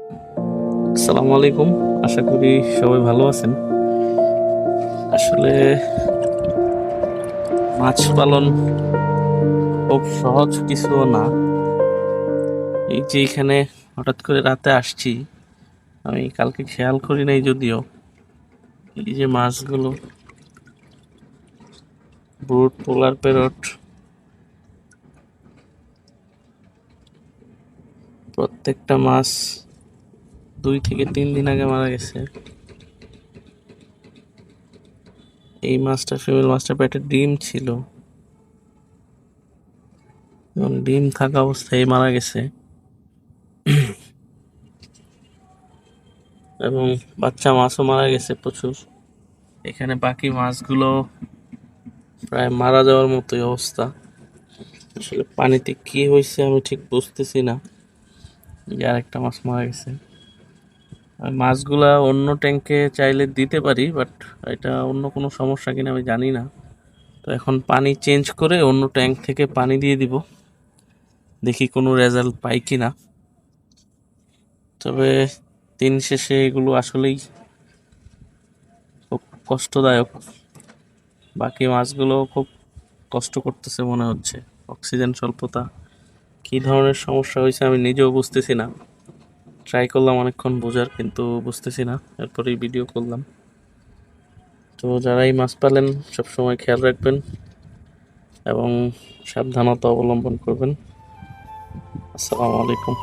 আসসালামু আলাইকুম। আশা করি সবাই ভালো আছেন। আসলে মাছ পালন খুব সহজ কিছুও না। এই যে এখানে হঠাৎ করে রাতে আসছি, আমি কালকে খেয়াল করি নাই যদিও। এই যে মাছগুলো, ব্রুট পোলার প্যারট, প্রত্যেকটা মাছ 2 থেকে 3 দিন আগে মারা গেছে। এই মাছটা, ফিমেল মাছটা পেটে ডিম ছিল এবং ডিম থাকা অবস্থায় মারা গেছে এবং বাচ্চা মাছও মারা গেছে প্রচুর। এখানে বাকি মাছগুলো প্রায় মারা যাওয়ার মতোই অবস্থা। আসলে পানিতে কি হয়েছে আমি ঠিক বুঝতেছি না। যে আরেকটা মাছ মারা গেছে। আর মাছগুলা অন্য ট্যাঙ্কে চাইলে দিতে পারি, বাট এটা অন্য কোনো সমস্যা কিনা আমি জানি না। তো এখন পানি চেঞ্জ করে অন্য ট্যাঙ্ক থেকে পানি দিয়ে দিব, দেখি কোনো রেজাল্ট পাই কিনা। তবে দিন শেষে এগুলো আসলেই খুব কষ্টদায়ক। বাকি মাছগুলো খুব কষ্ট করতেছে মনে হচ্ছে। অক্সিজেন স্বল্পতা, কি ধরনের সমস্যা হয়েছে আমি নিজেও বুঝতেছি না। ট্রাই করলাম অনেকক্ষণ বোঝার, কিন্তু বুঝতেছি না, এরপরেই ভিডিও করলাম। তো যারাই মাছ পালেন সবসময় খেয়াল রাখবেন এবং সাবধানতা অবলম্বন করবেন। আসসালামু আলাইকুম।